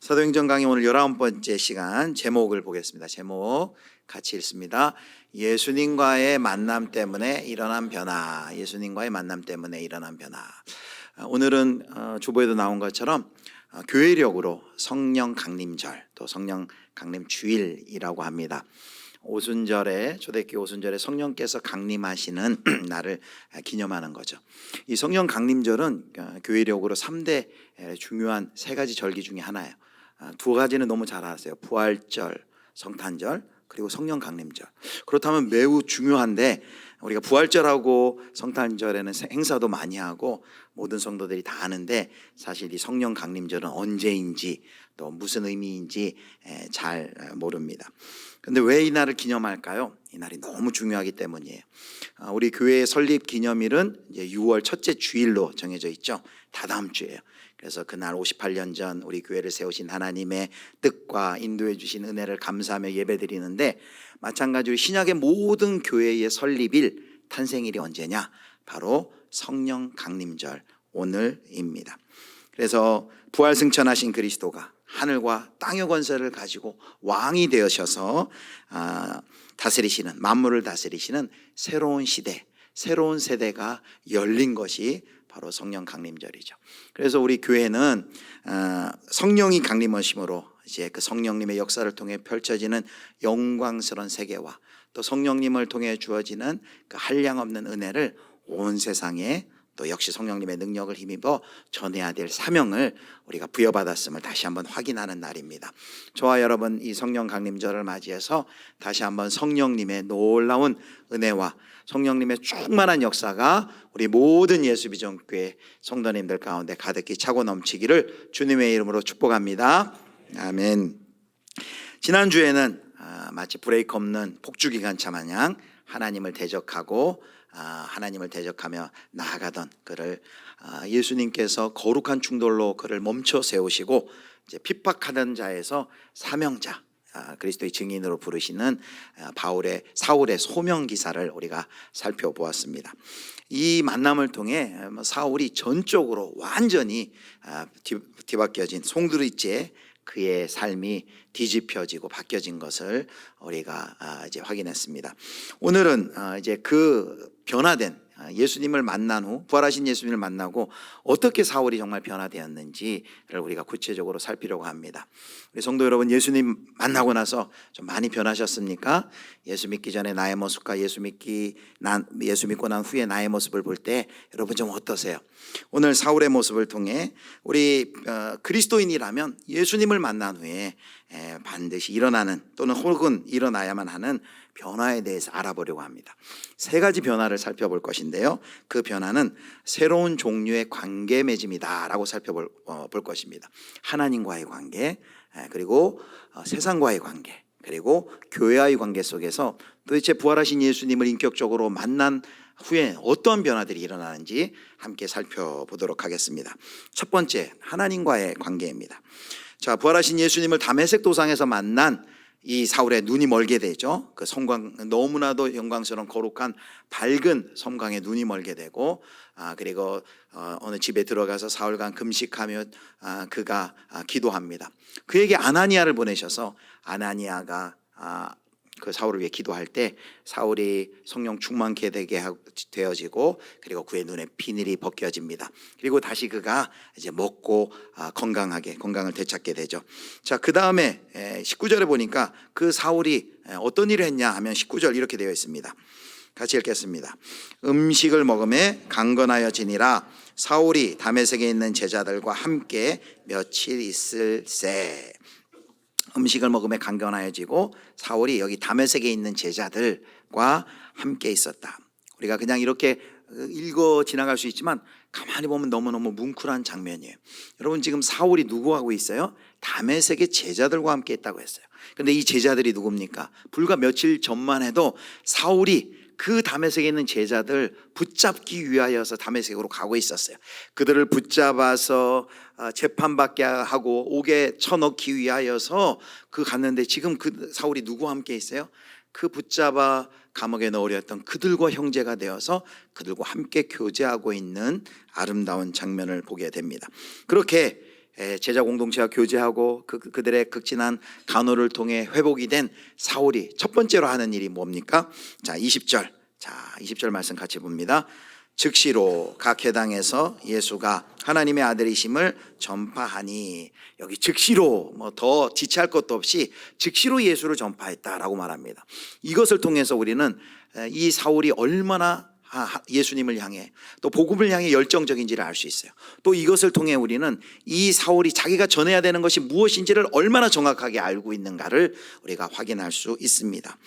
사도행전 강의 오늘 19번째 시간 제목을 보겠습니다. 제목 같이 읽습니다. 예수님과의 만남 때문에 일어난 변화. 예수님과의 만남 때문에 일어난 변화. 오늘은 주보에도 나온 것처럼 교회력으로 성령 강림절, 또 성령 강림 주일이라고 합니다. 오순절에, 초대교회 오순절에 성령께서 강림하시는 날을 기념하는 거죠. 이 성령 강림절은 교회력으로 3대 중요한 3가지 절기 중에 하나예요. 2가지는 너무 잘 아세요. 부활절, 성탄절, 그리고 성령 강림절. 그렇다면 매우 중요한데, 우리가 부활절하고 성탄절에는 행사도 많이 하고 모든 성도들이 다 아는데, 사실 이 성령 강림절은 언제인지 또 무슨 의미인지 잘 모릅니다. 근데 왜 이 날을 기념할까요? 이 날이 너무 중요하기 때문이에요. 우리 교회의 설립 기념일은 이제 6월 첫째 주일로 정해져 있죠. 다다음 주예요. 그래서 그날 58년 전 우리 교회를 세우신 하나님의 뜻과 인도해 주신 은혜를 감사하며 예배드리는데, 마찬가지로 신약의 모든 교회의 설립일, 탄생일이 언제냐? 바로 성령 강림절, 오늘입니다. 그래서 부활승천하신 그리스도가 하늘과 땅의 권세를 가지고 왕이 되셔서 다스리시는, 만물을 다스리시는 새로운 시대, 새로운 세대가 열린 것이 바로 성령 강림절이죠. 그래서 우리 교회는 성령이 강림하심으로 이제 그 성령님의 역사를 통해 펼쳐지는 영광스러운 세계와 또 성령님을 통해 주어지는 그 한량없는 은혜를 온 세상에 또 역시 성령님의 능력을 힘입어 전해야 될 사명을 우리가 부여받았음을 다시 한번 확인하는 날입니다. 저와 여러분, 이 성령 강림절을 맞이해서 다시 한번 성령님의 놀라운 은혜와 성령님의 충만한 역사가 우리 모든 예수비전교회 성도님들 가운데 가득히 차고 넘치기를 주님의 이름으로 축복합니다. 아멘. 지난주에는 마치 브레이크 없는 폭주기관차 마냥 하나님을 대적하고 하나님을 대적하며 나아가던 그를 예수님께서 거룩한 충돌로 그를 멈춰 세우시고 이제 핍박하던 자에서 사명자, 그리스도의 증인으로 부르시는 사울의 소명 기사를 우리가 살펴보았습니다. 이 만남을 통해 사울이 전적으로 완전히 뒤바뀌어진 송두리째 그의 삶이 뒤집혀지고 바뀌어진 것을 우리가 이제 확인했습니다. 오늘은 이제 그 변화된 예수님을 만난 후, 부활하신 예수님을 만나고 어떻게 사울이 정말 변화되었는지를 우리가 구체적으로 살피려고 합니다. 우리 성도 여러분, 예수님 만나고 나서 좀 많이 변하셨습니까? 예수 믿기 전에 나의 모습과 예수 믿고 난 후에 나의 모습을 볼 때 여러분 좀 어떠세요? 오늘 사울의 모습을 통해 우리 그리스도인이라면 예수님을 만난 후에 반드시 일어나는, 또는 혹은 일어나야만 하는 변화에 대해서 알아보려고 합니다. 3가지 변화를 살펴볼 것인데요, 그 변화는 새로운 종류의 관계 맺음이다 라고 살펴볼 것입니다. 하나님과의 관계, 그리고 세상과의 관계, 그리고 교회와의 관계 속에서 도대체 부활하신 예수님을 인격적으로 만난 후에 어떤 변화들이 일어나는지 함께 살펴보도록 하겠습니다. 첫 번째, 하나님과의 관계입니다. 자, 부활하신 예수님을 다메섹 도상에서 만난 이 사울의 눈이 멀게 되죠. 그 섬광, 너무나도 영광스러운 거룩한 밝은 섬광에 눈이 멀게 되고, 그리고 어느 집에 들어가서 사울과 금식하며 그가 기도합니다. 그에게 아나니아를 보내셔서 아나니아가 그 사울을 위해 기도할 때 사울이 성령 충만케 되어지고, 그리고 그의 눈에 비늘이 벗겨집니다. 그리고 다시 그가 이제 먹고 건강을 되찾게 되죠. 자, 그 다음에 19절에 보니까 그 사울이 어떤 일을 했냐 하면 19절 이렇게 되어 있습니다. 같이 읽겠습니다. 음식을 먹음에 강건하여지니라. 사울이 다메섹에 있는 제자들과 함께 며칠 있을새. 음식을 먹음에 강건하여지고 사울이 여기 다메섹에 있는 제자들과 함께 있었다. 우리가 그냥 이렇게 읽어 지나갈 수 있지만 가만히 보면 너무너무 뭉클한 장면이에요. 여러분, 지금 사울이 누구하고 있어요? 다메섹의 제자들과 함께 있다고 했어요. 그런데 이 제자들이 누굽니까? 불과 며칠 전만 해도 사울이 그 다메섹에 있는 제자들 붙잡기 위하여서 다메섹으로 가고 있었어요. 그들을 붙잡아서 재판받게 하고 옥에 쳐넣기 위하여서 갔는데, 지금 그 사울이 누구와 함께 있어요? 그 붙잡아 감옥에 넣으려 했던 그들과 형제가 되어서 그들과 함께 교제하고 있는 아름다운 장면을 보게 됩니다. 그렇게 제자 공동체와 교제하고 그들의 극진한 간호를 통해 회복이 된 사울이 첫 번째로 하는 일이 뭡니까? 자, 20절 말씀 같이 봅니다. 즉시로 각 회당에서 예수가 하나님의 아들이심을 전파하니, 여기 즉시로 뭐 더 지체할 것도 없이 즉시로 예수를 전파했다라고 말합니다. 이것을 통해서 우리는 이 사울이 얼마나 예수님을 향해 또 복음을 향해 열정적인지를 알 수 있어요. 또 이것을 통해 우리는 이 사울이 자기가 전해야 되는 것이 무엇인지를 얼마나 정확하게 알고 있는가를 우리가 확인할 수 있습니다.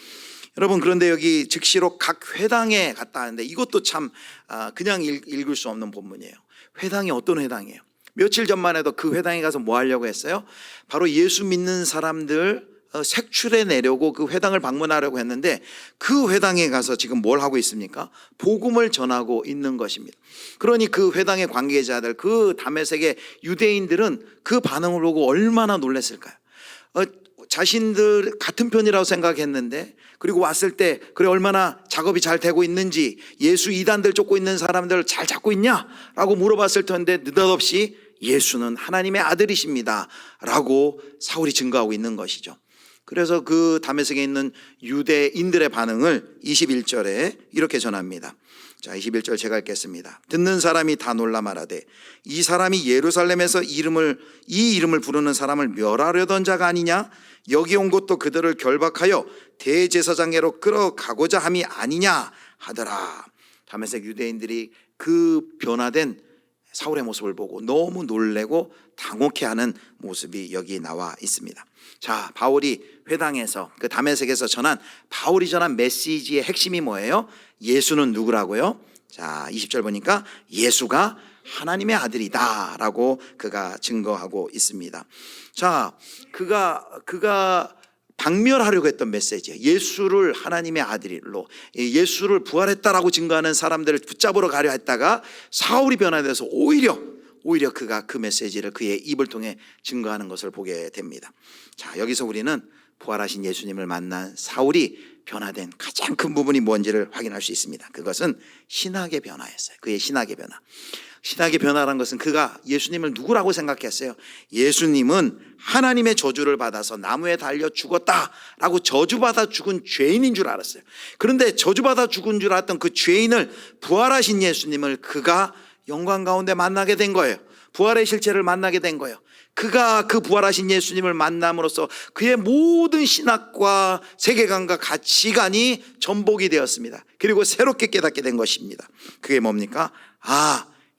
여러분, 그런데 여기 즉시로 각 회당에 갔다 하는데 이것도 참 그냥 읽을 수 없는 본문이에요. 회당이 어떤 회당이에요? 며칠 전만 해도 그 회당에 가서 뭐 하려고 했어요? 바로 예수 믿는 사람들 색출해 내려고 그 회당을 방문하려고 했는데, 그 회당에 가서 지금 뭘 하고 있습니까? 복음을 전하고 있는 것입니다. 그러니 그 회당의 관계자들, 그 다메섹의 유대인들은 그 반응을 보고 얼마나 놀랐을까요? 자신들 같은 편이라고 생각했는데, 그리고 왔을 때 그래 얼마나 작업이 잘 되고 있는지, 예수 이단들 쫓고 있는 사람들 잘 잡고 있냐? 라고 물어봤을 텐데 느닷없이 예수는 하나님의 아들이십니다 라고 사울이 증거하고 있는 것이죠. 그래서 그 다메섹에 있는 유대인들의 반응을 21절에 이렇게 전합니다. 자, 21절 제가 읽겠습니다. 듣는 사람이 다 놀라 말하되, 이 사람이 예루살렘에서 이 이름을 부르는 사람을 멸하려던 자가 아니냐? 여기 온 것도 그들을 결박하여 대제사장에로 끌어가고자 함이 아니냐 하더라. 다메섹 유대인들이 그 변화된 사울의 모습을 보고 너무 놀래고 당혹해하는 모습이 여기 나와 있습니다. 자, 바울이 회당에서 그 다메섹에서 전한 바울이 전한 메시지의 핵심이 뭐예요? 예수는 누구라고요? 자, 20절 보니까 예수가 하나님의 아들이다 라고 그가 증거하고 있습니다. 자, 그가 박멸하려고 했던 메시지예요. 예수를 하나님의 아들로, 예수를 부활했다라고 증거하는 사람들을 붙잡으러 가려 했다가 사울이 변화돼서 오히려 그가 그 메시지를 그의 입을 통해 증거하는 것을 보게 됩니다. 자, 여기서 우리는 부활하신 예수님을 만난 사울이 변화된 가장 큰 부분이 뭔지를 확인할 수 있습니다. 그것은 신학의 변화였어요. 그의 신학의 변화. 신학의 변화라는 것은 그가 예수님을 누구라고 생각했어요? 예수님은 하나님의 저주를 받아서 나무에 달려 죽었다라고 저주받아 죽은 죄인인 줄 알았어요. 그런데 저주받아 죽은 줄 알았던 그 죄인을 부활하신 예수님을 그가 영광 가운데 만나게 된 거예요. 부활의 실체를 만나게 된 거예요. 그가 그 부활하신 예수님을 만남으로써 그의 모든 신학과 세계관과 가치관이 전복이 되었습니다. 그리고 새롭게 깨닫게 된 것입니다. 그게 뭡니까?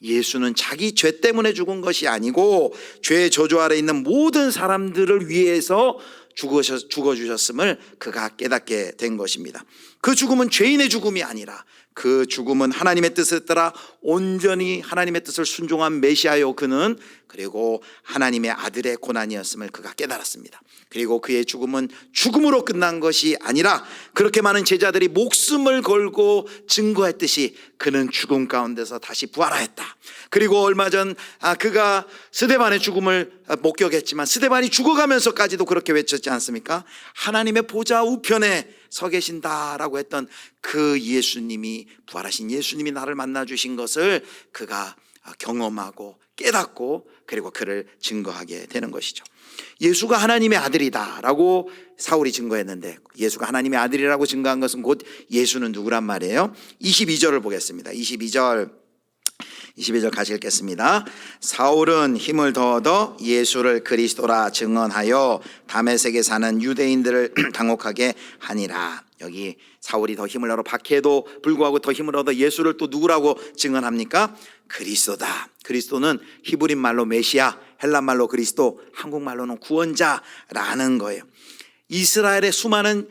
예수는 자기 죄 때문에 죽은 것이 아니고 죄의 저주 아래 있는 모든 사람들을 위해서 죽어주셨음을 그가 깨닫게 된 것입니다. 그 죽음은 죄인의 죽음이 아니라 그 죽음은 하나님의 뜻을 따라 온전히 하나님의 뜻을 순종한 메시아요 그는, 그리고 하나님의 아들의 고난이었음을 그가 깨달았습니다. 그리고 그의 죽음은 죽음으로 끝난 것이 아니라 그렇게 많은 제자들이 목숨을 걸고 증거했듯이 그는 죽음 가운데서 다시 부활하였다. 그리고 얼마 전 그가 스데반의 죽음을 목격했지만 스데반이 죽어가면서까지도 그렇게 외쳤지 않습니까? 하나님의 보좌 우편에 서 계신다라고 했던 그 예수님이, 부활하신 예수님이 나를 만나 주신 것을 그가 경험하고 깨닫고 그리고 그를 증거하게 되는 것이죠. 예수가 하나님의 아들이다라고 사울이 증거했는데, 예수가 하나님의 아들이라고 증거한 것은 곧 예수는 누구란 말이에요? 22절을 보겠습니다. 22절 같이 읽겠습니다. 사울은 힘을 더 얻어 예수를 그리스도라 증언하여 다메섹에 사는 유대인들을 당혹하게 하니라. 여기 사울이 더 힘을 얻어 박해도 불구하고 더 힘을 얻어 예수를 또 누구라고 증언합니까? 그리스도다. 그리스도는 히브리 말로 메시아, 헬라 말로 그리스도, 한국말로는 구원자라는 거예요. 이스라엘의 수많은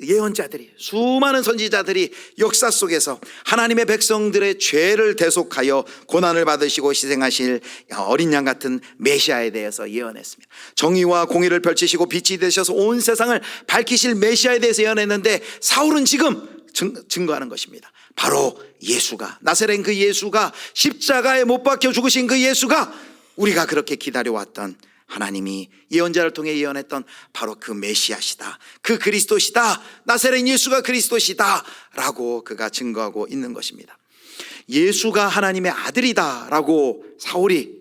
예언자들이, 수많은 선지자들이 역사 속에서 하나님의 백성들의 죄를 대속하여 고난을 받으시고 희생하실 어린 양 같은 메시아에 대해서 예언했습니다. 정의와 공의를 펼치시고 빛이 되셔서 온 세상을 밝히실 메시아에 대해서 예언했는데, 사울은 지금 증거하는 것입니다. 바로 예수가, 나사렛 그 예수가, 십자가에 못 박혀 죽으신 그 예수가, 우리가 그렇게 기다려왔던 하나님이 예언자를 통해 예언했던 바로 그 메시아시다, 그 그리스도시다, 나사렛 예수가 그리스도시다 라고 그가 증거하고 있는 것입니다. 예수가 하나님의 아들이다 라고 사울이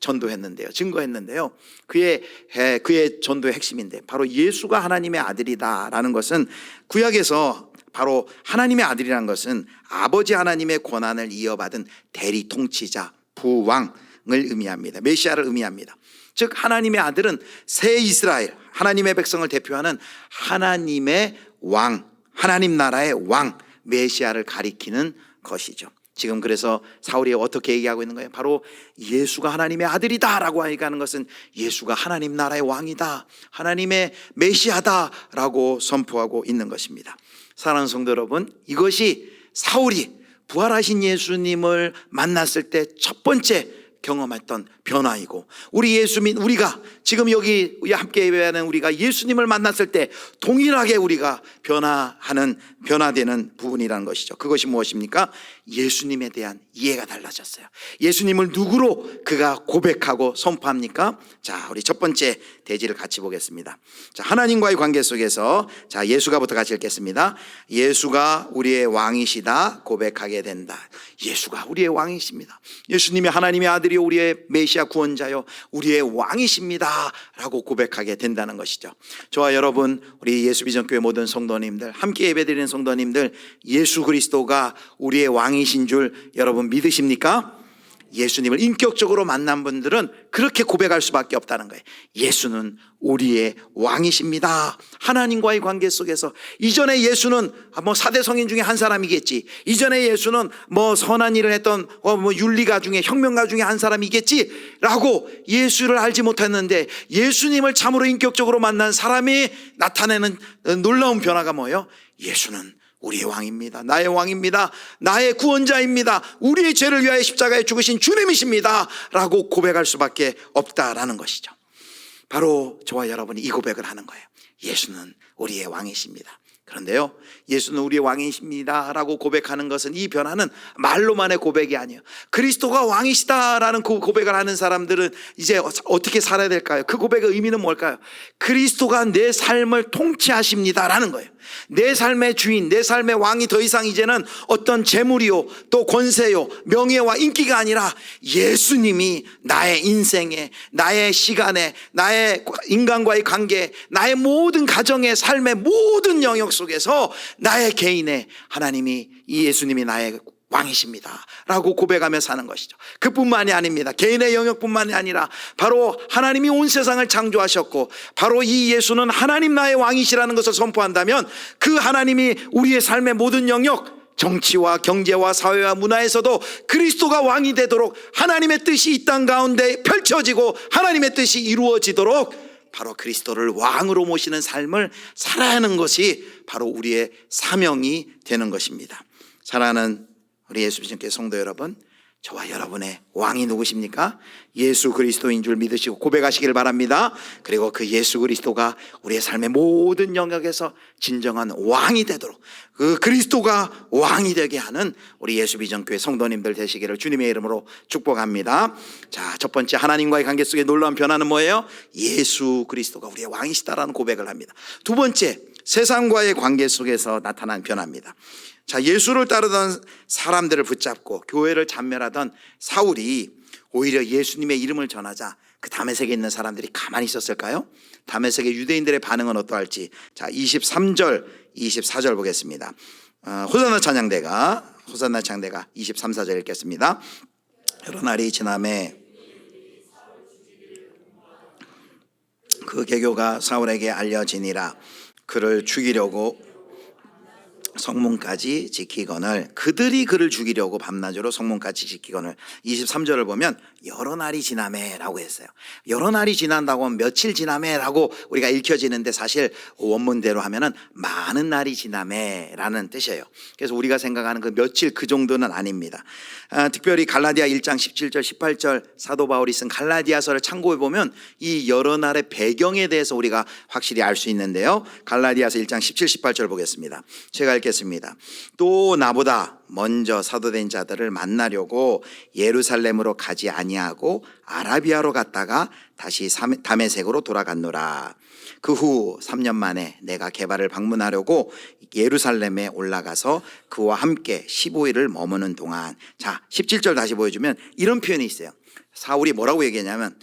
전도했는데요. 증거했는데요. 그의 전도의 핵심인데 바로 예수가 하나님의 아들이다라는 것은 구약에서 바로 하나님의 아들이라는 것은 아버지 하나님의 권한을 이어받은 대리 통치자, 부왕을 의미합니다. 메시아를 의미합니다. 즉 하나님의 아들은 새 이스라엘, 하나님의 백성을 대표하는 하나님의 왕, 하나님 나라의 왕, 메시아를 가리키는 것이죠. 지금 그래서 사울이 어떻게 얘기하고 있는 거예요? 바로 예수가 하나님의 아들이다 라고 얘기하는 것은 예수가 하나님 나라의 왕이다, 하나님의 메시아다 라고 선포하고 있는 것입니다. 사랑하는 성도 여러분, 이것이 사울이 부활하신 예수님을 만났을 때 첫 번째 경험했던 변화이고, 우리 우리가 지금 여기 함께 예배하는 우리가 예수님을 만났을 때 동일하게 우리가 변화되는 부분이라는 것이죠. 그것이 무엇입니까? 예수님에 대한 이해가 달라졌어요. 예수님을 누구로 그가 고백하고 선포합니까? 자, 우리 첫 번째 대지를 같이 보겠습니다. 자, 하나님과의 관계 속에서 자, 예수가부터 같이 읽겠습니다. 예수가 우리의 왕이시다 고백하게 된다. 예수가 우리의 왕이십니다. 예수님이 하나님의 아들이요 우리의 메시아 구원자요 우리의 왕이십니다 라고 고백하게 된다는 것이죠. 저와 여러분, 우리 예수비전교회 모든 성도님들, 함께 예배드리는 성도님들, 예수 그리스도가 우리의 왕이신 줄 여러분 믿으십니까? 예수님을 인격적으로 만난 분들은 그렇게 고백할 수밖에 없다는 거예요. 예수는 우리의 왕이십니다. 하나님과의 관계 속에서 이전에 예수는 뭐 4대 성인 중에 한 사람이겠지, 이전에 예수는 뭐 선한 일을 했던 뭐 윤리가 중에 혁명가 중에 한 사람이겠지 라고 예수를 알지 못했는데, 예수님을 참으로 인격적으로 만난 사람이 나타내는 놀라운 변화가 뭐예요? 예수는 우리의 왕입니다. 나의 왕입니다. 나의 구원자입니다. 우리의 죄를 위하여 십자가에 죽으신 주님이십니다 라고 고백할 수밖에 없다라는 것이죠. 바로 저와 여러분이 이 고백을 하는 거예요. 예수는 우리의 왕이십니다. 그런데요, 예수는 우리의 왕이십니다 라고 고백하는 것은, 이 변화는 말로만의 고백이 아니에요. 그리스도가 왕이시다라는 그 고백을 하는 사람들은 이제 어떻게 살아야 될까요? 그 고백의 의미는 뭘까요? 그리스도가 내 삶을 통치하십니다라는 거예요. 내 삶의 주인, 내 삶의 왕이 더 이상 이제는 어떤 재물이요 또 권세요 명예와 인기가 아니라 예수님이 나의 인생에, 나의 시간에, 나의 인간과의 관계, 나의 모든 가정의 삶의 모든 영역 속에서 나의 개인의 하나님이, 이 예수님이 나의 왕이십니다 라고 고백하며 사는 것이죠. 그뿐만이 아닙니다. 개인의 영역뿐만이 아니라 바로 하나님이 온 세상을 창조하셨고 바로 이 예수는 하나님 나의 왕이시라는 것을 선포한다면, 그 하나님이 우리의 삶의 모든 영역, 정치와 경제와 사회와 문화에서도 그리스도가 왕이 되도록 하나님의 뜻이 이 땅 가운데 펼쳐지고 하나님의 뜻이 이루어지도록 바로 그리스도를 왕으로 모시는 삶을 살아야 하는 것이 바로 우리의 사명이 되는 것입니다. 사랑하는 우리 예수비전교회 성도 여러분, 저와 여러분의 왕이 누구십니까? 예수 그리스도인 줄 믿으시고 고백하시길 바랍니다. 그리고 그 예수 그리스도가 우리의 삶의 모든 영역에서 진정한 왕이 되도록, 그 그리스도가 왕이 되게 하는 우리 예수비전교회 성도님들 되시기를 주님의 이름으로 축복합니다. 자, 첫 번째, 하나님과의 관계 속에 놀라운 변화는 뭐예요? 예수 그리스도가 우리의 왕이시다라는 고백을 합니다. 두 번째, 세상과의 관계 속에서 나타난 변화입니다. 자, 예수를 따르던 사람들을 붙잡고 교회를 잔멸하던 사울이 오히려 예수님의 이름을 전하자 그 다메섹에 있는 사람들이 가만히 있었을까요? 다메섹의 유대인들의 반응은 어떠할지, 자 23절 24절 보겠습니다. 호산나 찬양대가 23, 4절 읽겠습니다. 여러 날이 지남에 그 계교가 사울에게 알려지니라. 그를 죽이려고 성문까지 지키거늘, 그들이 그를 죽이려고 밤낮으로 성문까지 지키거늘. 23절을 보면 여러 날이 지나매 라고 했어요. 여러 날이 지난다고 하면 며칠 지나매 라고 우리가 읽혀지는데, 사실 원문대로 하면은 많은 날이 지나매 라는 뜻이에요. 그래서 우리가 생각하는 그 며칠 그 정도는 아닙니다. 특별히 갈라디아 1장 17절 18절 사도 바울이 쓴 갈라디아서를 참고해 보면 이 여러 날의 배경에 대해서 우리가 확실히 알 수 있는데요. 갈라디아서 1장 17, 18절 보겠습니다. 제가 읽겠습니다. 또 나보다 먼저 사도된 자들을 만나려고 예루살렘으로 가지 아니하고 아라비아로 갔다가 다시 다메섹으로 돌아갔노라. 그 후 3년 만에 내가 게바를 방문하려고 예루살렘에 올라가서 그와 함께 15일을 머무는 동안, 자 17절 다시 보여주면 이런 표현이 있어요. 사울이 뭐라고 얘기했냐면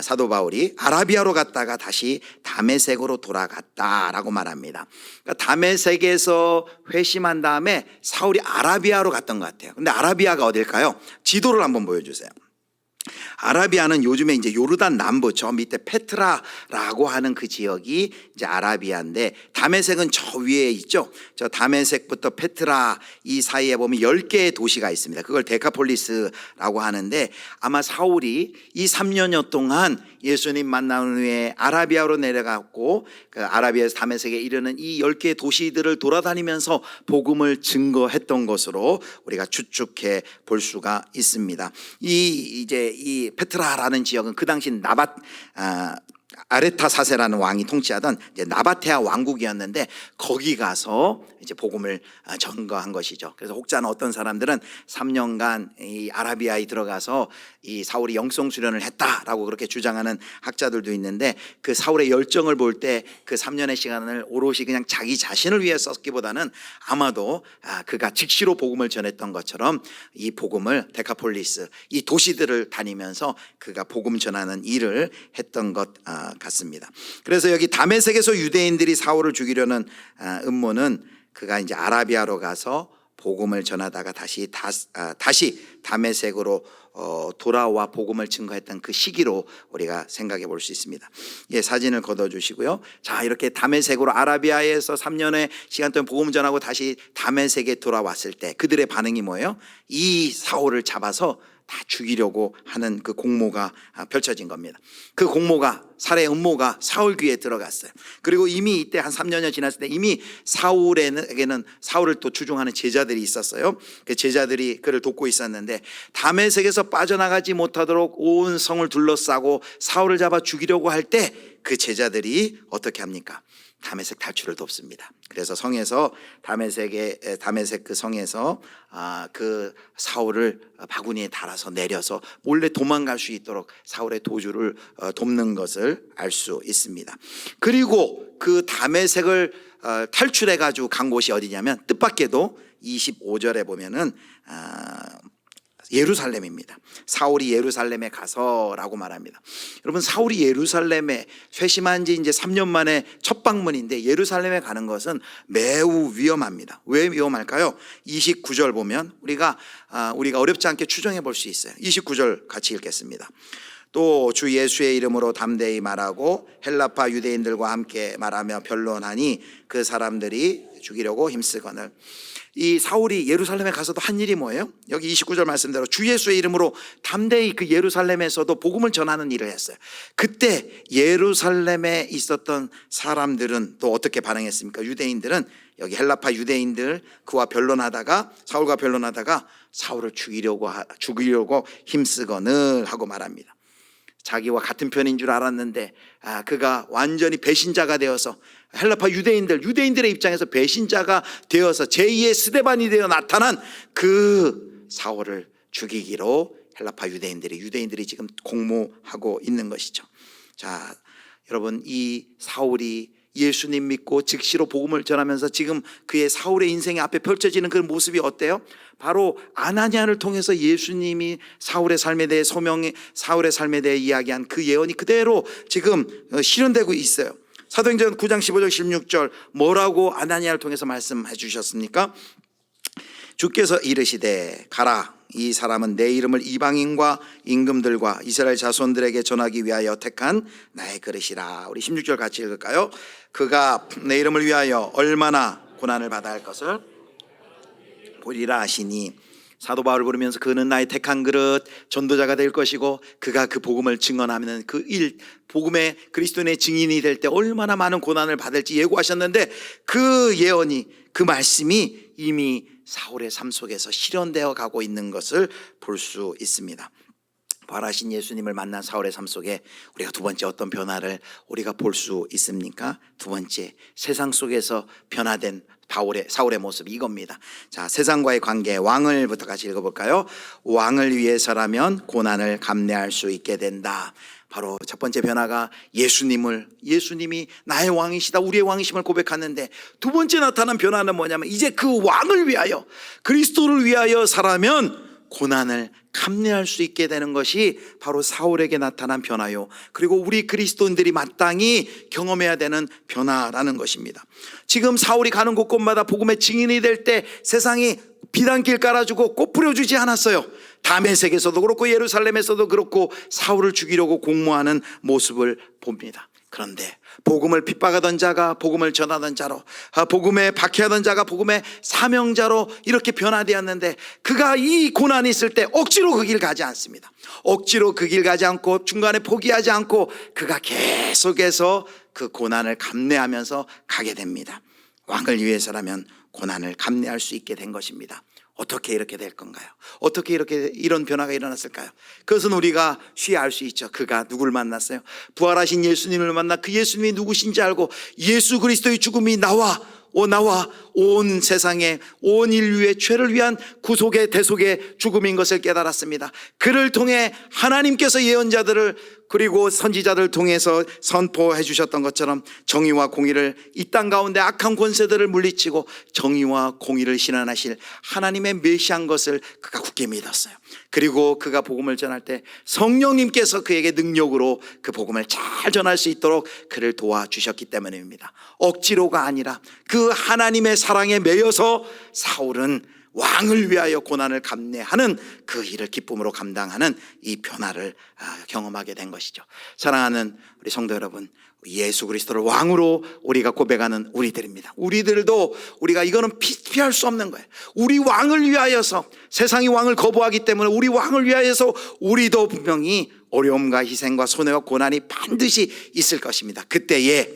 사도 바울이 아라비아로 갔다가 다시 다메섹으로 돌아갔다라고 말합니다. 그러니까 다메섹에서 회심한 다음에 사울이 아라비아로 갔던 것 같아요. 근데 아라비아가 어딜까요? 지도를 한번 보여주세요. 아라비아는 요즘에 이제 요르단 남부 저 밑에 페트라라고 하는 그 지역이 이제 아라비아인데, 다메섹은 저 위에 있죠. 저 다메섹부터 페트라 이 사이에 보면 10개의 도시가 있습니다. 그걸 데카폴리스라고 하는데, 아마 사울이 이 3년여 동안 예수님 만난 후에 아라비아로 내려갔고 그 아라비아에서 다메섹에 이르는 이 10개의 도시들을 돌아다니면서 복음을 증거했던 것으로 우리가 추측해 볼 수가 있습니다. 이 페트라라는 지역은 그 당시 아레타사세라는 왕이 통치하던 이제 나바테아 왕국이었는데, 거기 가서 이제 복음을 전거한 것이죠. 그래서 혹자는 어떤 사람들은 3년간 이 아라비아에 들어가서 이 사울이 영성 수련을 했다라고 그렇게 주장하는 학자들도 있는데, 그 사울의 열정을 볼 때 그 3년의 시간을 오롯이 그냥 자기 자신을 위해 썼기보다는 아마도 그가 즉시로 복음을 전했던 것처럼 이 복음을 데카폴리스 이 도시들을 다니면서 그가 복음 전하는 일을 했던 것 같습니다. 그래서 여기 다메섹에서 유대인들이 사울을 죽이려는 음모는 그가 이제 아라비아로 가서 복음을 전하다가 다시 다메섹으로 돌아와 복음을 증거했던 그 시기로 우리가 생각해 볼 수 있습니다. 예, 사진을 걷어 주시고요. 자, 이렇게 다메섹으로 아라비아에서 3년의 시간 동안 복음 전하고 다시 다메섹에 돌아왔을 때 그들의 반응이 뭐예요? 이 사울을 잡아서 다 죽이려고 하는 그 공모가 펼쳐진 겁니다. 그 공모가, 살해 음모가 사울 귀에 들어갔어요. 그리고 이미 이때 한 3년여 지났을 때 이미 사울에게는 사울을 또 추종하는 제자들이 있었어요. 그 제자들이 그를 돕고 있었는데, 다메섹에서 빠져나가지 못하도록 온 성을 둘러싸고 사울을 잡아 죽이려고 할 때 그 제자들이 어떻게 합니까? 다메섹 탈출을 돕습니다. 그래서 성에서 다메섹 그 성에서 그 사울을 바구니에 달아서 내려서 몰래 도망갈 수 있도록 사울의 도주를 돕는 것을 알 수 있습니다. 그리고 그 다메섹을 탈출해 가지고 간 곳이 어디냐면, 뜻밖에도 25절에 보면은 예루살렘입니다. 사울이 예루살렘에 가서라고 말합니다. 여러분, 사울이 예루살렘에 회심한 지 이제 3년 만에 첫 방문인데, 예루살렘에 가는 것은 매우 위험합니다. 왜 위험할까요? 29절 보면 우리가 어렵지 않게 추정해 볼 수 있어요. 29절 같이 읽겠습니다. 또 주 예수의 이름으로 담대히 말하고 헬라파 유대인들과 함께 말하며 변론하니 그 사람들이 죽이려고 힘쓰거늘. 이 사울이 예루살렘에 가서도 한 일이 뭐예요? 여기 29절 말씀대로 주 예수의 이름으로 담대히 그 예루살렘에서도 복음을 전하는 일을 했어요. 그때 예루살렘에 있었던 사람들은 또 어떻게 반응했습니까? 유대인들은, 여기 헬라파 유대인들 그와 변론하다가, 사울과 변론하다가 사울을 죽이려고 힘쓰거늘 하고 말합니다. 자기와 같은 편인 줄 알았는데 그가 완전히 배신자가 되어서, 헬라파 유대인들의 입장에서 배신자가 되어서 제2의 스데반이 되어 나타난 그 사울을 죽이기로 헬라파 유대인들이 지금 공모하고 있는 것이죠. 자, 여러분, 이 사울이 예수님 믿고 즉시로 복음을 전하면서 지금 그의 사울의 인생의 앞에 펼쳐지는 그 모습이 어때요? 바로 아나니아를 통해서 예수님이 사울의 삶에 대해 이야기한 그 예언이 그대로 지금 실현되고 있어요. 사도행전 9장 15절 16절 뭐라고 아나니아를 통해서 말씀해 주셨습니까? 주께서 이르시되 가라, 이 사람은 내 이름을 이방인과 임금들과 이스라엘 자손들에게 전하기 위하여 택한 나의 그릇이라. 우리 16절 같이 읽을까요? 그가 내 이름을 위하여 얼마나 고난을 받아야 할 것을 보리라 하시니, 사도 바울을 부르면서 그는 나의 택한 그릇, 전도자가 될 것이고 그가 그 복음을 증언하는 그 일, 복음의 그리스도인의 증인이 될 때 얼마나 많은 고난을 받을지 예고하셨는데, 그 예언이, 그 말씀이 이미 사울의 삶 속에서 실현되어 가고 있는 것을 볼 수 있습니다. 부활하신 예수님을 만난 사울의 삶 속에 우리가 두 번째 어떤 변화를 우리가 볼 수 있습니까? 두 번째, 세상 속에서 변화된 사울의 모습, 이겁니다. 자, 세상과의 관계, 왕을부터 같이 읽어볼까요? 왕을 위해서라면 고난을 감내할 수 있게 된다. 바로 첫 번째 변화가 예수님이 나의 왕이시다, 우리의 왕이심을 고백하는데, 두 번째 나타난 변화는 뭐냐면 이제 그 왕을 위하여, 그리스도를 위하여 살아면 고난을 감내할 수 있게 되는 것이 바로 사울에게 나타난 변화요, 그리고 우리 그리스도인들이 마땅히 경험해야 되는 변화라는 것입니다. 지금 사울이 가는 곳곳마다 복음의 증인이 될 때 세상이 비단길 깔아주고 꽃 뿌려주지 않았어요. 다메섹에서도 그렇고 예루살렘에서도 그렇고 사울을 죽이려고 공모하는 모습을 봅니다. 그런데 복음을 핍박하던 자가 복음을 전하던 자로, 복음에 박해하던 자가 복음의 사명자로 이렇게 변화되었는데, 그가 이 고난이 있을 때 억지로 그 길 가지 않습니다. 억지로 그 길 가지 않고 중간에 포기하지 않고 그가 계속해서 그 고난을 감내하면서 가게 됩니다. 왕을 위해서라면 고난을 감내할 수 있게 된 것입니다. 어떻게 이렇게 될 건가요? 어떻게 이런 변화가 일어났을까요? 그것은 우리가 쉬이 알 수 있죠. 그가 누구를 만났어요? 부활하신 예수님을 만나 그 예수님이 누구신지 알고 예수 그리스도의 죽음이 나와 온 세상에 온 인류의 죄를 위한 구속의 대속의 죽음인 것을 깨달았습니다. 그를 통해 하나님께서 예언자들을 그리고 선지자들을 통해서 선포해 주셨던 것처럼 정의와 공의를, 이 땅 가운데 악한 권세들을 물리치고 정의와 공의를 실현하실 하나님의 메시아인 것을 그가 굳게 믿었어요. 그리고 그가 복음을 전할 때 성령님께서 그에게 능력으로 그 복음을 잘 전할 수 있도록 그를 도와주셨기 때문입니다. 억지로가 아니라 그 하나님의 사랑에 매여서 사울은 왕을 위하여 고난을 감내하는 그 일을 기쁨으로 감당하는 이 변화를 경험하게 된 것이죠. 사랑하는 우리 성도 여러분, 예수 그리스도를 왕으로 우리가 고백하는 우리들입니다. 우리들도 우리가 이거는 피할 수 없는 거예요. 우리 왕을 위하여서, 세상이 왕을 거부하기 때문에 우리 왕을 위하여서 우리도 분명히 어려움과 희생과 손해와 고난이 반드시 있을 것입니다. 그때에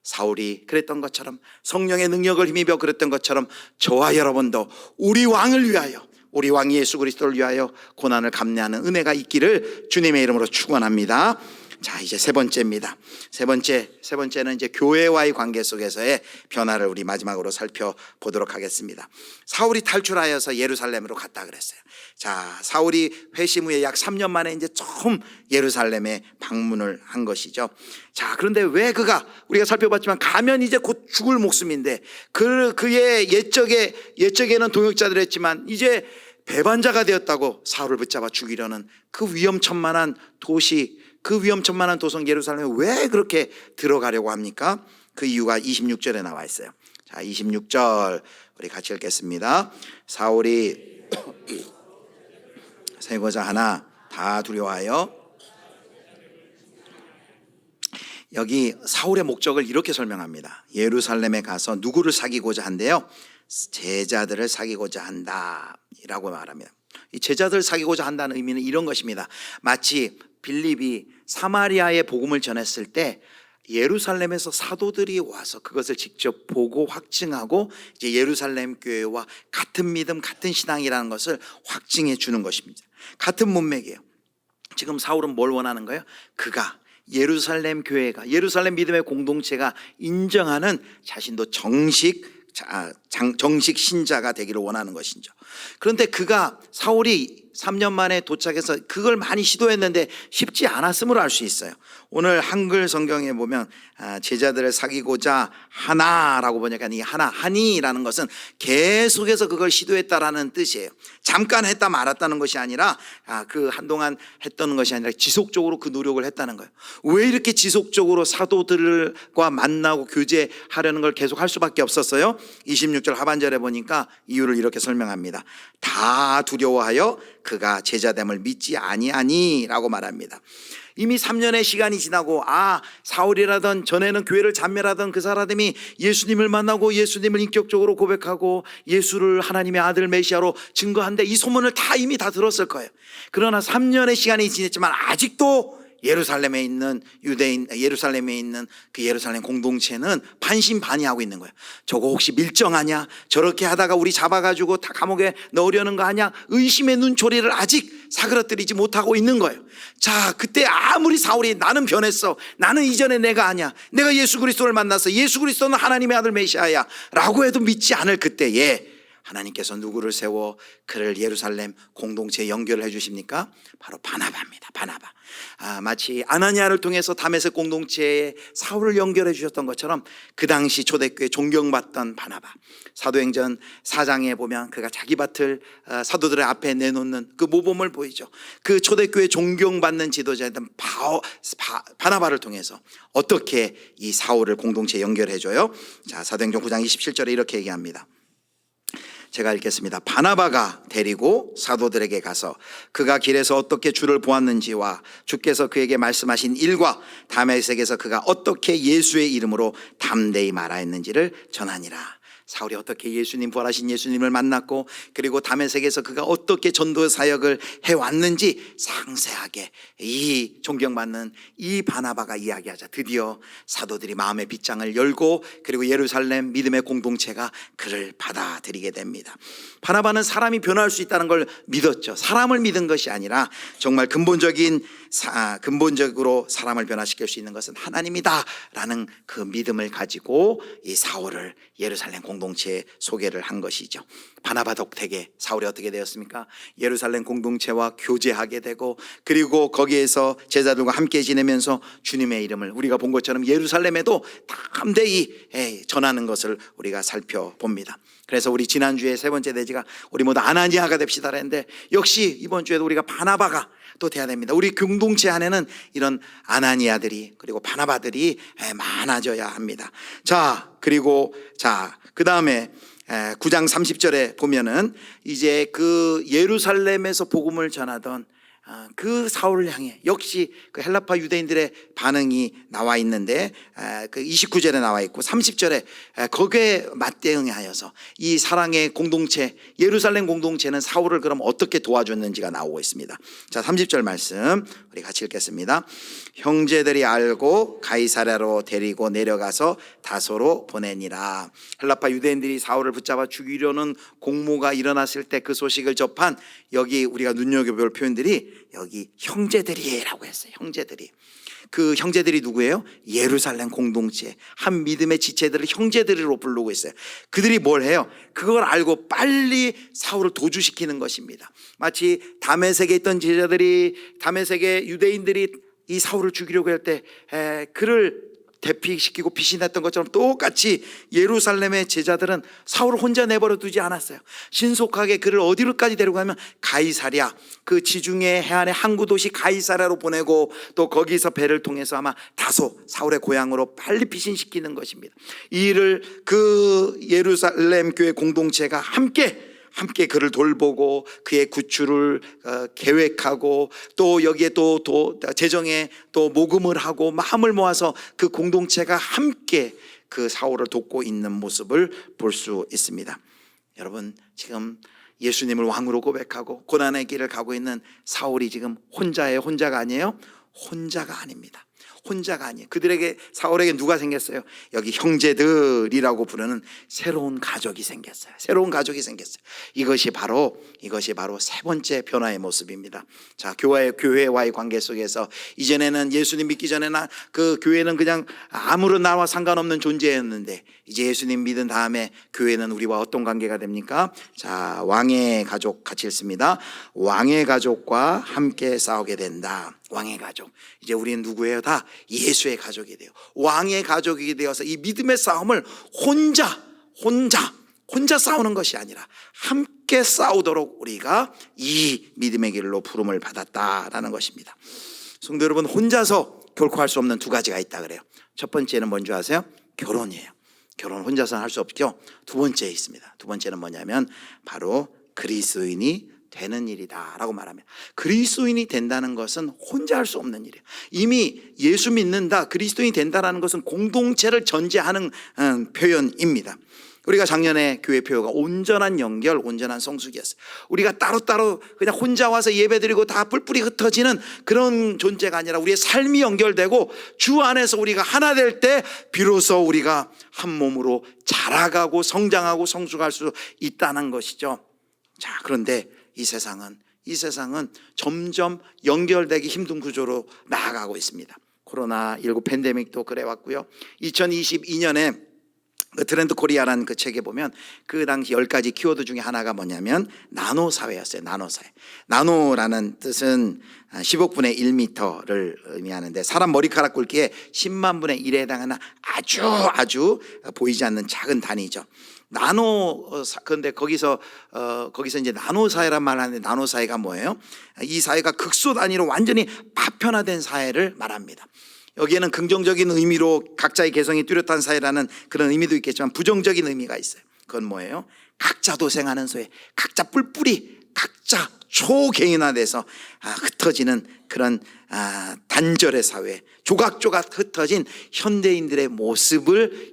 사울이 그랬던 것처럼, 성령의 능력을 힘입어 그랬던 것처럼 저와 여러분도 우리 왕을 위하여, 우리 왕 예수 그리스도를 위하여 고난을 감내하는 은혜가 있기를 주님의 이름으로 축원합니다. 자, 이제 세 번째입니다. 세 번째는 이제 교회와의 관계 속에서의 변화를 우리 마지막으로 살펴보도록 하겠습니다. 사울이 탈출하여서 예루살렘으로 갔다 그랬어요. 자, 사울이 회심 후에 약 3년 만에 이제 처음 예루살렘에 방문을 한 것이죠. 자, 그런데 왜 그가, 우리가 살펴봤지만 가면 이제 곧 죽을 목숨인데 그의 옛적에는 동역자들 했지만 이제 배반자가 되었다고 사울을 붙잡아 죽이려는 그 위험천만한 도시, 그 위험천만한 도성 예루살렘에 왜 그렇게 들어가려고 합니까? 그 이유가 26절에 나와 있어요. 자, 26절 우리 같이 읽겠습니다. 사울이 세고자 하나 다 두려워하여. 여기 사울의 목적을 이렇게 설명합니다. 예루살렘에 가서 누구를 사귀고자 한대요? 제자들을 사귀고자 한다라고 말합니다. 이 제자들을 사귀고자 한다는 의미는 이런 것입니다. 마치 빌립이 사마리아에 복음을 전했을 때 예루살렘에서 사도들이 와서 그것을 직접 보고 확증하고 이제 예루살렘 교회와 같은 믿음, 같은 신앙이라는 것을 확증해 주는 것입니다. 같은 문맥이에요. 지금 사울은 뭘 원하는 거예요? 그가 예루살렘 교회가, 예루살렘 믿음의 공동체가 인정하는 자신도 정식 신자가 되기를 원하는 것이죠. 그런데 사울이 3년 만에 도착해서 그걸 많이 시도했는데 쉽지 않았음을 알 수 있어요. 오늘 한글 성경에 보면 제자들을 사귀고자 하나라고 보니까 이 하니라는 것은 계속해서 그걸 시도했다라는 뜻이에요. 잠깐 했다 말았다는 것이 아니라 그 한동안 했던 것이 아니라 지속적으로 그 노력을 했다는 거예요. 왜 이렇게 지속적으로 사도들과 만나고 교제하려는 걸 계속 할 수밖에 없었어요? 26절 하반절에 보니까 이유를 이렇게 설명합니다. 다 두려워하여 그가 제자됨을 믿지 아니하니라고 말합니다. 이미 3년의 시간이 지나고 사울이라던 전에는 교회를 잔멸하던 그 사람이 예수님을 만나고 예수님을 인격적으로 고백하고 예수를 하나님의 아들 메시아로 증거한데 이 소문을 이미 다 들었을 거예요. 그러나 3년의 시간이 지났지만 아직도 예루살렘에 있는 예루살렘에 있는 그 예루살렘 공동체는 반신반의하고 있는 거예요. 저거 혹시 밀정하냐? 저렇게 하다가 우리 잡아가지고 다 감옥에 넣으려는 거 아니야? 의심의 눈초리를 아직 사그러뜨리지 못하고 있는 거예요. 자, 그때 아무리 사울이 나는 변했어, 나는 이전에 내가 아니야, 내가 예수 그리스도를 만났어, 예수 그리스도는 하나님의 아들 메시아야 라고 해도 믿지 않을 그때에 하나님께서 누구를 세워 그를 예루살렘 공동체에 연결을 해주십니까? 바로 바나바입니다. 바나바. 마치 아나니아를 통해서 다메섹 공동체에 사울을 연결해 주셨던 것처럼 그 당시 초대교회 존경받던 바나바. 사도행전 4장에 보면 그가 자기 밭을 사도들의 앞에 내놓는 그 모범을 보이죠. 그 초대교회 존경받는 지도자였던 바나바를 통해서 어떻게 이 사울을 공동체에 연결해줘요? 자, 사도행전 9장 27절에 이렇게 얘기합니다. 제가 읽겠습니다. 바나바가 데리고 사도들에게 가서 그가 길에서 어떻게 주를 보았는지와 주께서 그에게 말씀하신 일과 다메섹에서 그가 어떻게 예수의 이름으로 담대히 말하였는지를 전하니라. 사울이 어떻게 예수님, 부활하신 예수님을 만났고 그리고 다메섹에서 그가 어떻게 전도 사역을 해왔는지 상세하게 이 존경받는 이 바나바가 이야기하자 드디어 사도들이 마음의 빗장을 열고 그리고 예루살렘 믿음의 공동체가 그를 받아들이게 됩니다. 바나바는 사람이 변화할 수 있다는 걸 믿었죠. 사람을 믿은 것이 아니라 정말 근본적으로 사람을 변화시킬 수 있는 것은 하나님이다 라는 그 믿음을 가지고 이 사울을 예루살렘 공동체에 소개를 한 것이죠. 바나바 덕택에 사울이 어떻게 되었습니까? 예루살렘 공동체와 교제하게 되고 그리고 거기에서 제자들과 함께 지내면서 주님의 이름을 우리가 본 것처럼 예루살렘에도 담대히 전하는 것을 우리가 살펴봅니다. 그래서 우리 지난주에 세 번째 대지가 우리 모두 아나니아가 됩시다 했는데 역시 이번 주에도 우리가 바나바가 또 돼야 됩니다. 우리 공동체 안에는 이런 아나니아들이 그리고 바나바들이 많아져야 합니다. 그리고 그 다음에 9장 30절에 보면은 이제 그 예루살렘에서 복음을 전하던 그 사울을 향해 역시 그 헬라파 유대인들의 반응이 나와 있는데 그 29절에 나와 있고 30절에 거기에 맞대응하여서 이 사랑의 공동체 예루살렘 공동체는 사울을 그럼 어떻게 도와줬는지가 나오고 있습니다. 자, 30절 말씀 우리 같이 읽겠습니다. 형제들이 알고 가이사랴로 데리고 내려가서 다소로 보내니라. 헬라파 유대인들이 사울을 붙잡아 죽이려는 공모가 일어났을 때 그 소식을 접한 여기 우리가 눈여겨볼 표현들이 여기 형제들이라고 했어요. 형제들이. 그 형제들이 누구예요? 예루살렘 공동체 한 믿음의 지체들을 형제들이로 부르고 있어요. 그들이 뭘 해요? 그걸 알고 빨리 사울을 도주시키는 것입니다. 마치 다메섹에 있던 제자들이 다메섹의 유대인들이 이 사울을 죽이려고 할 때 그를 대피시키고 피신했던 것처럼 똑같이 예루살렘의 제자들은 사울을 혼자 내버려 두지 않았어요. 신속하게 그를 어디로까지 데려가면 가이사랴, 그 지중해 해안의 항구 도시 가이사랴로 보내고 또 거기서 배를 통해서 아마 다소 사울의 고향으로 빨리 피신시키는 것입니다. 이 일을 그 예루살렘 교회 공동체가 함께 그를 돌보고 그의 구출을 계획하고 또 여기에 또 재정에 또 모금을 하고 마음을 모아서 그 공동체가 함께 그 사울을 돕고 있는 모습을 볼 수 있습니다. 여러분, 지금 예수님을 왕으로 고백하고 고난의 길을 가고 있는 사울이 지금 혼자가 아니에요? 혼자가 아닙니다. 혼자가 아니에요. 그들에게 사울에게 누가 생겼어요? 여기 형제들이라고 부르는 새로운 가족이 생겼어요. 새로운 가족이 생겼어요. 이것이 바로 세 번째 변화의 모습입니다. 자, 교회와의 관계 속에서 이전에는 예수님 믿기 전에는 그 교회는 그냥 아무런 나와 상관없는 존재였는데 이제 예수님 믿은 다음에 교회는 우리와 어떤 관계가 됩니까? 자, 왕의 가족 같이 읽습니다. 왕의 가족과 함께 싸우게 된다. 왕의 가족. 이제 우리는 누구예요? 다 예수의 가족이 돼요. 왕의 가족이 되어서 이 믿음의 싸움을 혼자 싸우는 것이 아니라 함께 싸우도록 우리가 이 믿음의 길로 부름을 받았다라는 것입니다. 성도 여러분, 혼자서 결코 할 수 없는 두 가지가 있다 그래요. 첫 번째는 뭔지 아세요? 결혼이에요. 결혼 혼자서는 할 수 없죠. 두 번째 있습니다. 두 번째는 뭐냐면 바로 그리스도인이 되는 일이다 라고 말합니다. 그리스도인이 된다는 것은 혼자 할 수 없는 일이에요. 이미 예수 믿는다, 그리스도인이 된다는 것은 공동체를 전제하는 표현입니다. 우리가 작년에 교회 표어가 온전한 연결, 온전한 성숙이었어요. 우리가 따로따로 그냥 혼자 와서 예배드리고 다 뿔뿔이 흩어지는 그런 존재가 아니라 우리의 삶이 연결되고 주 안에서 우리가 하나 될 때 비로소 우리가 한 몸으로 자라가고 성장하고 성숙할 수 있다는 것이죠. 자, 그런데 이 세상은 점점 연결되기 힘든 구조로 나아가고 있습니다. 코로나19 팬데믹도 그래 왔고요. 2022년에 그 트렌드 코리아라는 그 책에 보면 그 당시 10가지 키워드 중에 하나가 뭐냐면 나노 사회였어요. 나노 사회. 나노라는 뜻은 10억분의 1m를 의미하는데 사람 머리카락 굵기에 10만 분의 1에 해당하는 아주 보이지 않는 작은 단위죠. 그런데 거기서 이제 나노 사회란 말을 하는데 나노 사회가 뭐예요? 이 사회가 극소 단위로 완전히 파편화된 사회를 말합니다. 여기에는 긍정적인 의미로 각자의 개성이 뚜렷한 사회라는 그런 의미도 있겠지만 부정적인 의미가 있어요. 그건 뭐예요? 각자 도생하는 사회, 각자 뿔뿔이, 각자 초개인화돼서 흩어지는 그런 단절의 사회, 조각조각 흩어진 현대인들의 모습을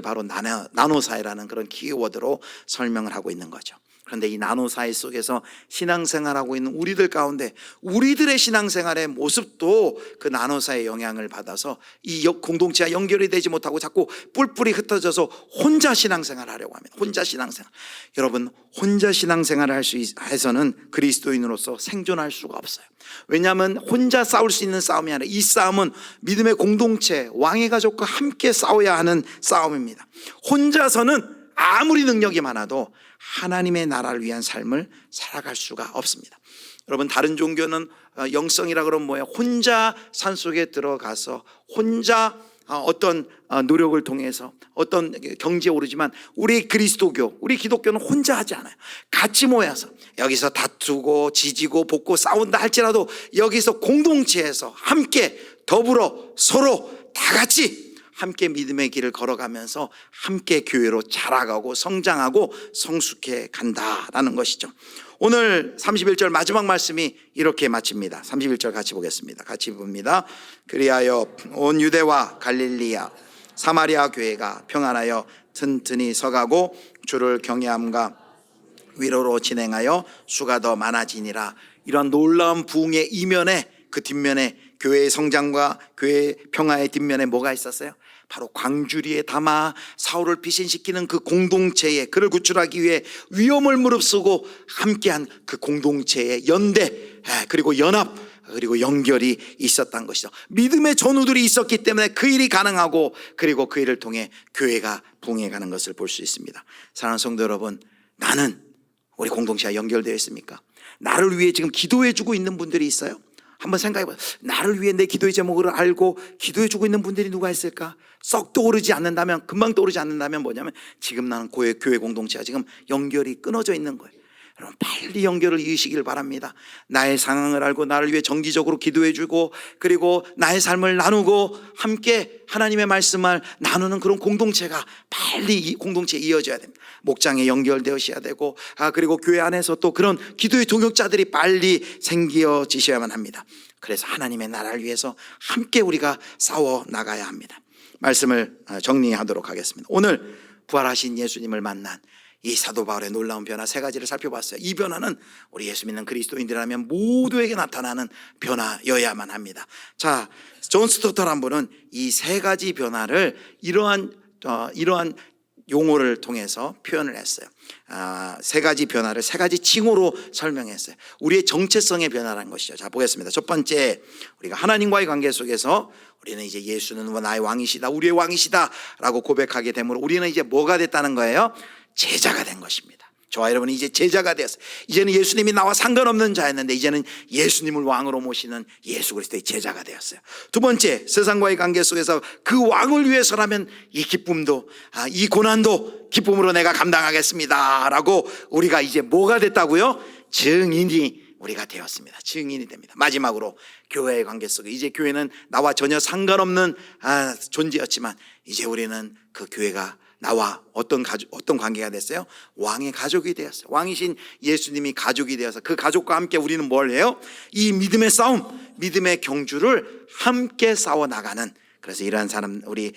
바로 나노 사회라는 그런 키워드로 설명을 하고 있는 거죠. 그런데 이 나노 사회 속에서 신앙생활하고 있는 우리들 가운데 우리들의 신앙생활의 모습도 그 나노 사회의 영향을 받아서 이 공동체와 연결이 되지 못하고 자꾸 뿔뿔이 흩어져서 혼자 신앙생활을 하려고 합니다. 혼자 신앙생활. 여러분, 혼자 신앙생활을 할 수 해서는 그리스도인으로서 생존할 수가 없어요. 왜냐하면 혼자 싸울 수 있는 싸움이 아니라 이 싸움은 믿음의 공동체, 왕의 가족과 함께 싸워야 하는 싸움입니다. 혼자서는 아무리 능력이 많아도 하나님의 나라를 위한 삶을 살아갈 수가 없습니다. 여러분, 다른 종교는 영성이라 그러면 뭐예요? 혼자 산속에 들어가서 혼자 어떤 노력을 통해서 어떤 경지에 오르지만 우리 그리스도교, 우리 기독교는 혼자 하지 않아요. 같이 모여서 여기서 다투고 지지고 볶고 싸운다 할지라도 여기서 공동체에서 함께 더불어 서로 다 같이 함께 믿음의 길을 걸어가면서 함께 교회로 자라가고 성장하고 성숙해 간다라는 것이죠. 오늘 31절 마지막 말씀이 이렇게 마칩니다. 31절 같이 보겠습니다. 같이 봅니다. 그리하여 온 유대와 갈릴리아 사마리아 교회가 평안하여 튼튼히 서가고 주를 경외함과 위로로 진행하여 수가 더 많아지니라. 이런 놀라운 부흥의 이면에, 그 뒷면에, 교회의 성장과 교회의 평화의 뒷면에 뭐가 있었어요? 바로 광주리에 담아 사울을 피신시키는 그 공동체에, 그를 구출하기 위해 위험을 무릅쓰고 함께한 그 공동체의 연대, 그리고 연합, 그리고 연결이 있었던 것이죠. 믿음의 전우들이 있었기 때문에 그 일이 가능하고, 그리고 그 일을 통해 교회가 부흥해가는 것을 볼 수 있습니다. 사랑하는 성도 여러분, 나는 우리 공동체와 연결되어 있습니까? 나를 위해 지금 기도해주고 있는 분들이 있어요? 한번 생각해봐요. 나를 위해 내 기도의 제목을 알고 기도해주고 있는 분들이 누가 있을까? 썩 떠오르지 않는다면, 금방 떠오르지 않는다면 뭐냐면 지금 나는 교회 공동체와 지금 연결이 끊어져 있는 거예요. 여러분, 빨리 연결을 이으시길 바랍니다. 나의 상황을 알고 나를 위해 정기적으로 기도해주고, 그리고 나의 삶을 나누고 함께 하나님의 말씀을 나누는 그런 공동체가 빨리 이 공동체에 이어져야 됩니다. 목장에 연결되어야 되고, 그리고 교회 안에서 또 그런 기도의 동역자들이 빨리 생겨지셔야만 합니다. 그래서 하나님의 나라를 위해서 함께 우리가 싸워 나가야 합니다. 말씀을 정리하도록 하겠습니다. 오늘 부활하신 예수님을 만난 이 사도 바울의 놀라운 변화 3가지를 살펴봤어요. 이 변화는 우리 예수 믿는 그리스도인들이라면 모두에게 나타나는 변화여야만 합니다. 자, 존 스토터란 분은 이 3가지 변화를 이러한 용어를 통해서 표현을 했어요. 3가지 변화를 3가지 칭호로 설명했어요. 우리의 정체성의 변화라는 것이죠. 자, 보겠습니다. 첫 번째, 우리가 하나님과의 관계 속에서 우리는 이제 예수는 나의 왕이시다, 우리의 왕이시다 라고 고백하게 되므로 우리는 이제 뭐가 됐다는 거예요? 제자가 된 것입니다. 저와 여러분은 이제 제자가 되었어요. 이제는 예수님이 나와 상관없는 자였는데 이제는 예수님을 왕으로 모시는 예수 그리스도의 제자가 되었어요. 두 번째, 세상과의 관계 속에서 그 왕을 위해서라면 이 기쁨도, 이 고난도 기쁨으로 내가 감당하겠습니다 라고 우리가 이제 뭐가 됐다고요? 증인이 우리가 되었습니다. 증인이 됩니다. 마지막으로 교회의 관계 속에 이제 교회는 나와 전혀 상관없는 존재였지만 이제 우리는 그 교회가 나와 어떤 관계가 됐어요? 왕의 가족이 되었어요. 왕이신 예수님이 가족이 되어서 그 가족과 함께 우리는 뭘 해요? 이 믿음의 싸움, 믿음의 경주를 함께 싸워 나가는, 그래서 이러한 사람, 우리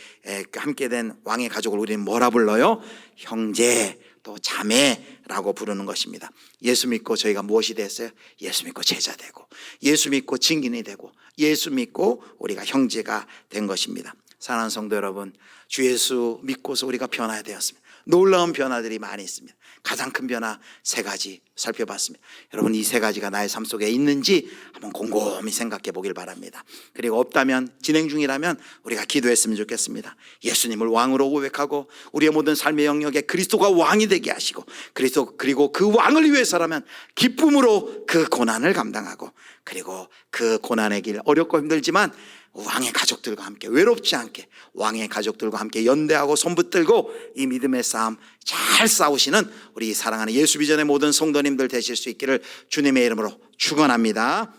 함께 된 왕의 가족을 우리는 뭐라 불러요? 형제, 또 자매라고 부르는 것입니다. 예수 믿고 저희가 무엇이 됐어요? 예수 믿고 제자 되고, 예수 믿고 증인이 되고, 예수 믿고 우리가 형제가 된 것입니다. 사랑하는 성도 여러분, 주 예수 믿고서 우리가 변화되었습니다. 놀라운 변화들이 많이 있습니다. 가장 큰 변화 3가지 살펴봤습니다. 여러분, 이 3가지가 나의 삶 속에 있는지 한번 곰곰이 생각해 보길 바랍니다. 그리고 없다면, 진행 중이라면 우리가 기도했으면 좋겠습니다. 예수님을 왕으로 고백하고 우리의 모든 삶의 영역에 그리스도가 왕이 되게 하시고, 그리고 그 왕을 위해서라면 기쁨으로 그 고난을 감당하고, 그리고 그 고난의 길, 어렵고 힘들지만 왕의 가족들과 함께, 외롭지 않게 왕의 가족들과 함께 연대하고 손붙들고 이 믿음의 싸움 잘 싸우시는 우리 사랑하는 예수 비전의 모든 성도님들 되실 수 있기를 주님의 이름으로 축원합니다.